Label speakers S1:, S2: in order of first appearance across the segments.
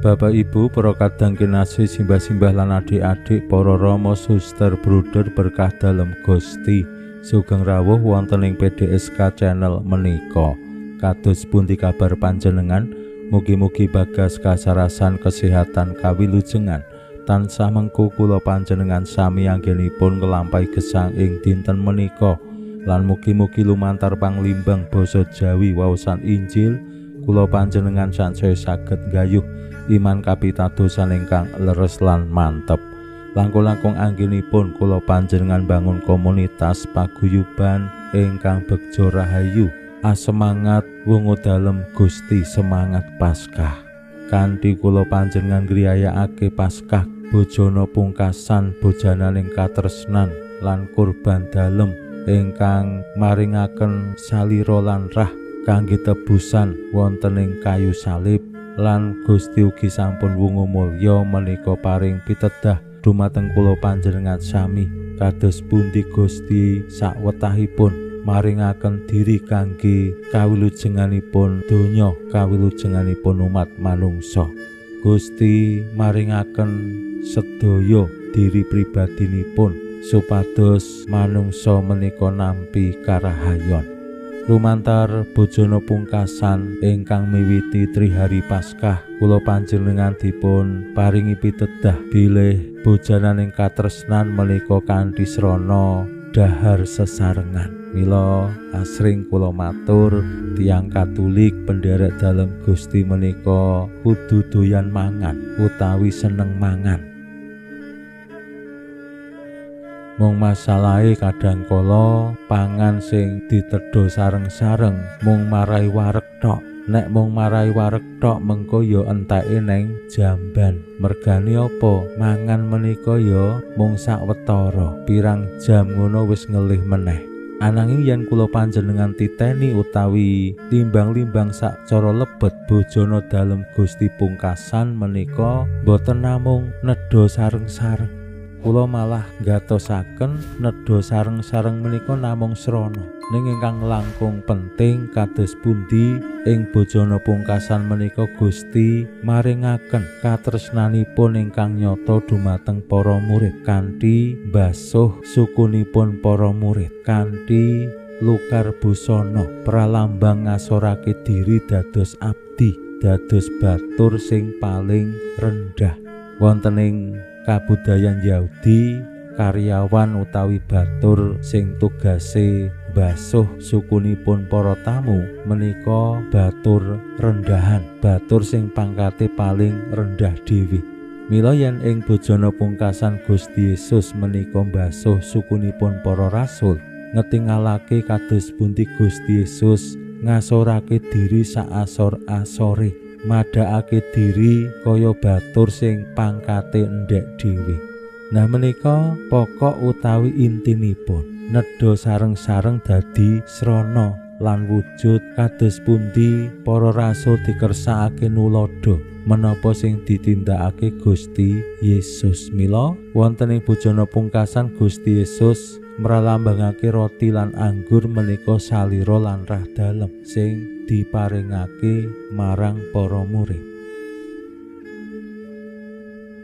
S1: Bapak Ibu para kadang kinasih simbah-simbah lan adik-adik para rama suster bruder berkah dalem Gusti sugeng rawuh wonten ing PDSK channel menika. Kados pundi kabar panjenengan? Mugi-mugi bagas kasarasan kesehatan kawilujengan tansah mengku kula panjenengan sami anggenipun nglampahi gesang ing dinten menika lan mugi-mugi lumantar panglimbang basa Jawi waosan Injil kula panjenengan sansaya saged nggayuh iman kapitadosan ingkang leres lan mantep. Langkung-langkung anggenipun kula panjenengan bangun komunitas paguyuban ingkang begja rahayu asemangat wungu dalem Gusti semangat Paskah. Kanthi kula panjenengan griyayakake Paskah bojana pungkasan bojananing katresnan lan kurban dalem ingkang maringaken salira lan rah kangge tebusan wonten ing kayu salib. Lan Gusti ugi sampun wungu mulya menika paring pitedah dumateng kula panjenengan sami kados pundi Gusti sawetahipun maringaken diri kangge kawilujenganipun donya kawilujenganipun umat manungsa. Gusti maringaken sedaya diri pribadinipun supados manungsa menika nampi karahayon. Lumantar bojana pungkasan ingkang miwiti Trihari Paskah kula panjenengan dipun paringi pitedah bilih bojananing katresnan menika kanthi srana dhahar sesarengan. Mila asring kula matur tiyang Katolik pendherek dalem Gusti menika kudu doyan mangan utawi seneng mangan. Mung masalahe kadangkala pangan sing ditedha sareng-sareng mung marai wareg tok. Nek mung marai wareg tok mengko ya enteke neng jamban. Mergane apa? Mangan menika ya mung sawetara. Pirang jam ngono wis ngelih meneh. Ananging yen kula panjenengan titeni utawi timbang-limbang sak cara lebet bojana dalem Gusti pungkasan menika boten namung nedha sareng-sareng. Kula malah gatosaken nedha sareng-sareng menika namung srana ning ingkang langkung penting kados pundi ing bojana pungkasan menika Gusti maringaken katresnanipun ingkang nyata dumateng para murid kanthi mbasuh sukunipun para murid kanthi lukar busana pralambang ngasorake diri dados abdi dados batur sing paling rendah wonten ing kabudayan Yahudi. Karyawan utawi batur sing tugase mbasuh sukunipun para tamu menika batur rendahan, batur sing pangkate paling rendah dhewe. Mila yen ing bojana pungkasan Gusti Yesus menika mbasuh sukunipun para rasul, ngetingalake kados pundi Gusti Yesus ngasorake diri saasor-asore, madhakake diri kaya batur sing pangkate endhek dhewe. Nah menika pokok utawi intinipun nedha sareng-sareng dadi srana lan wujud kados pundi para rasul dikersakake nulada menapa sing ditindakake Gusti Yesus. Mila wonten ing bojana pungkasan Gusti Yesus mralambangake roti lan anggur menika salira lan rah dalem sing diparingake marang para murid.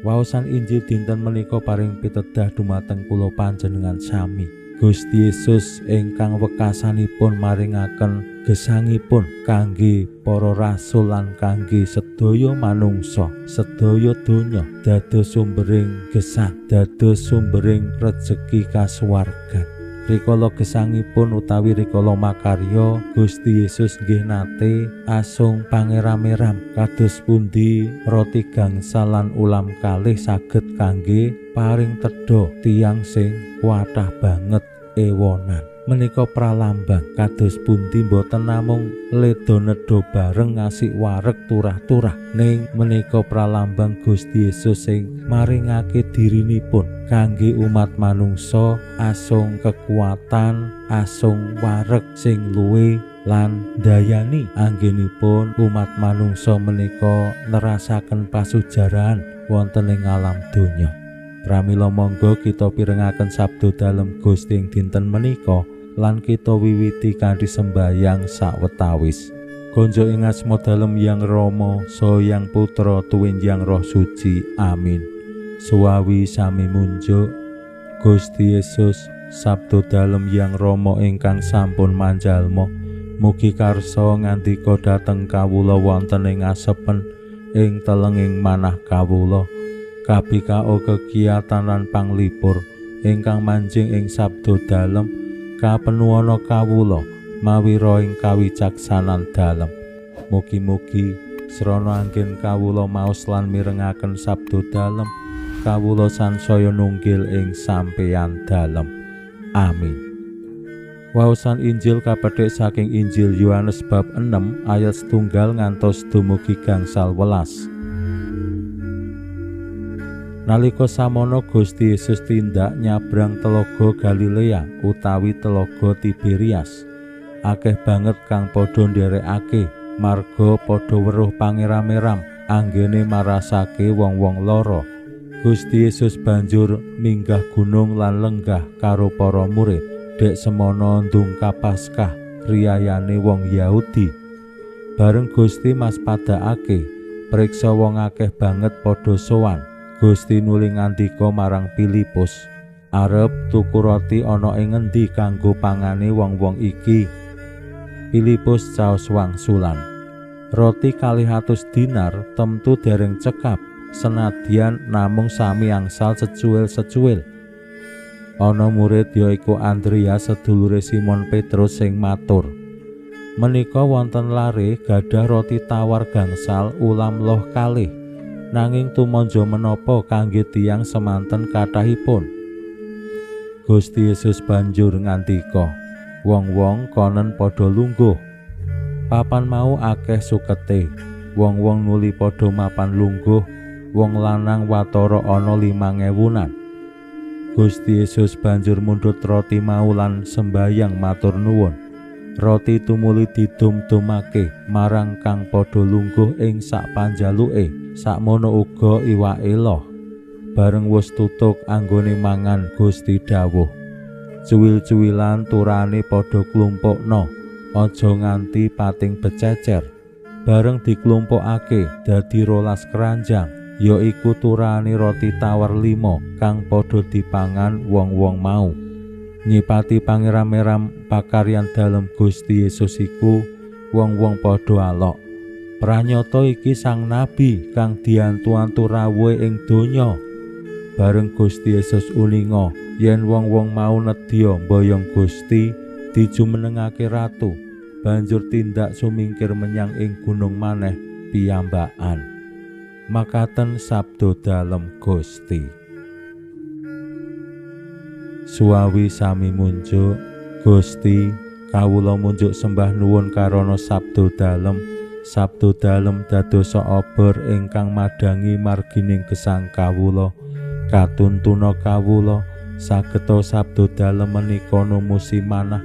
S1: Waosan Injil dinten menika paring pitedah dumateng kula panjenengan sami. Gusti Yesus ingkang wekasanipun maringaken gesangipun kangge para rasul lan kangge sedaya manungsa, sedaya donya dados sumbering gesang, dados sumbering rejeki kasuwargan. Rikala gesangipun utawi rikala makarya Gusti Yesus nggih nate asung pangeram-eram kados pundi roti gangsal lan ulam kalih saged kangge paring tedha tiyang sing kuatah banget ewonan. Menika pralambang kados pundi boten namung leda nedha bareng ngasih wareg turah-turah, ning menika pralambang Gusti Yesus sing maringake dirinipun kangge umat manungsa asung kekuatan, asung wareg sing luwih lan dayani anggenipun umat manungsa menika nerasaken pasujarahan wonten ing alam donya. Pramila monggo kita pirengaken sabda dalem Gusti ing dinten menika lan kita wiwiti kanthi sembahyang sawetawis. Konjo ing asma dalem Yang Rama saha Yang Putra tuwin Yang Roh Suci. Amin. Suwawi sami munjuk. Gusti Yesus sabda dalem Yang Rama ingkang sampun manjalma, mugi karsa ngandika dhateng kawula wonten ing asepen ing telenging manah kawula. Kabikao kegiatan lan panglipur ingkang manjing ing sabda dalem kapenuwana kawula mawi roing kawicaksanan dalem. Mugi-mugi srana anggen kawula maos lan mirengaken sabda dalem, kawula sansaya nunggil ing sampeyan dalem. Amin. Waosan Injil kapethik saking Injil Yohanes bab 6 ayat 1 ngantos dumugi gangsal 11. Nalika samono Gusti Yesus tindak nyabrang Telaga Galilea utawi Telaga Tiberias. Akeh banget kang padha ndherekake marga padha weruh pangeram-eram anggene marasake wong-wong lara. Gusti Yesus banjur minggah gunung lan lenggah karo para murid. Dek semono ndungkap Paskah riyayane wong Yahudi. Bareng Gusti maspadakake priksa wong akeh banget padha sowan. Gusti nuli ngandika marang Filipus, "Arep tuku roti ana ing ngendi kanggo pangane wong-wong iki?" Filipus caos wangsulan, "Roti 200 dinar temtu dereng cekap, senadyan namung sami angsal secuil-secuil." Ana murid yaiku Andreas sedulure Simon Petrus sing matur, "Menika wonten lare gadah roti tawar gangsal ulam loh kalih. Nanging tumanja menapa kangge tiyang semanten kathahipun?" Gusti Yesus banjur ngandika, "Wong-wong konen padha lungguh." Papan mau akeh sukete. Wong-wong nuli padha mapan lungguh, wong lanang watara ana 5.000-an. Gusti Yesus banjur mundhut roti mau lan sembayang matur nuwun. Roti tumuli didum-dumake marang kang padha lungguh ing sak panjaluke, sakmono uga iwake loh. Bareng wis tutuk anggone mangan, Gusti dawuh, "Cuwil-cuwilan turane padha klumpukna, aja nganti pating bececer." Bareng diklumpukake dadi 12 keranjang, yaiku turane roti tawar 5 kang padha dipangan wong-wong mau. Nyipati pangeram-eram pakaryan dalem Gusti Yesus iku wong-wong padha alok. Pranyata iki sang nabi kang diantu-antu rawuhe ing donya. Bareng Gusti Yesus uninga yen wong-wong mau nedya mboyong Gusti dijumenengake ratu, banjur tindak sumingkir menyang ing gunung maneh piyambakan. Makaten sabda dalem Gusti. Suwawi sami munjuk. Gusti, kawula munjuk sembah nuwun karana sabda dalem. Sabda dalem dadosa obor ingkang madangi margining gesang kawula. Katuntuna kawula sageta sabda dalem menika numusi manah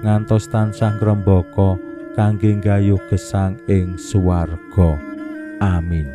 S1: ngantos tansah ngrembaka kangge nggayuh gesang ing swarga. Amin.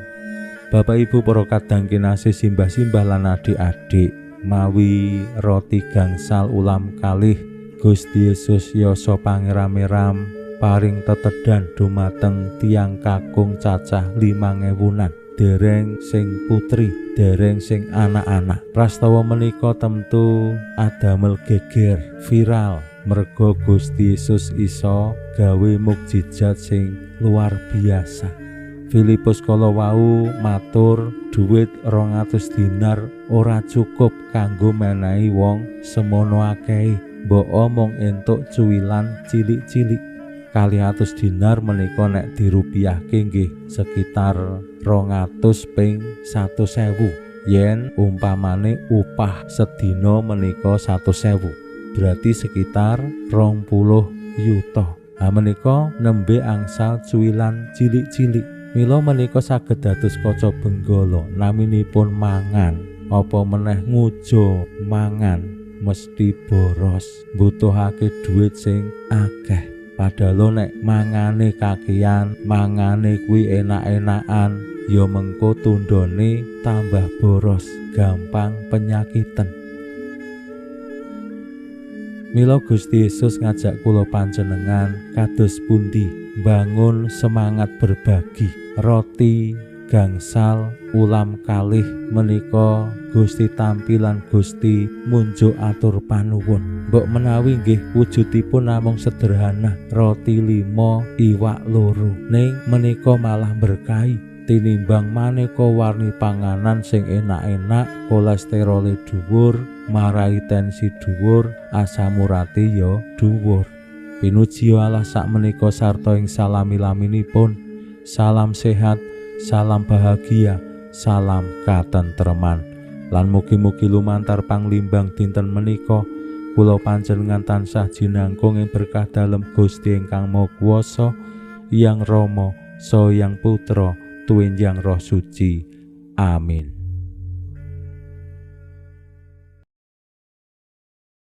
S1: Bapak Ibu para kadang kinasih simbah-simbah lan adik-adik, mawi roti gangsal ulam kalih Gusti Yesus yasa pangeram-eram paring tetedan dumateng tiyang kakung cacah 5.000-an, dereng sing putri, dereng sing anak-anak. Prastawa menika temtu adamel geger viral merga Gusti Yesus isa gawe mukjizat sing luar biasa. Filipus kala wau matur dhuwit 200 dinar ora cukup kanggo menehi wong semono akehe, mbok omong entuk cuwilan cilik-cilik. 200 dinar menika nek dirupiahke nggih sekitar 200 ping 100.000. Yen umpamane upah sedina menika 100.000. berarti sekitar 20 yuta. Menika nembe angsal cuwilan cilik-cilik. Mila menika saged dados kaca benggala naminipun mangan apa meneh ngujo mangan mesti boros, mbutuhake dhuwit sing akeh. Padahal nek mangane kakean, mangane kuwi enak-enakan, ya mengko tundone tambah boros, gampang penyakiten. Mila Gusti Yesus ngajak kula panjenengan kados pundi bangun semangat berbagi. Roti gangsal ulam kalih menika Gusti tampilan Gusti munjuk atur panuwun. Mbok menawi nggih wujudipun namung sederhana, roti 5 iwak 2, ning menika malah berkahi tinimbang maneka warni panganan sing enak-enak, kolesterole dhuwur, marai tensi dhuwur, asam urate ya dhuwur. Pinuji Allah sakmenika sarta ing salami-laminipun. Salam sehat, salam bahagia, salam katentreman. Lan mugi-mugi lumantar panglimbang dinten menika kula panjenengan tansah jinangkung ing berkah dalem Gusti ingkang Maha Kuwasa, Hyang Rama saha Hyang Putra Tuwinjang Roh Suci. Amin.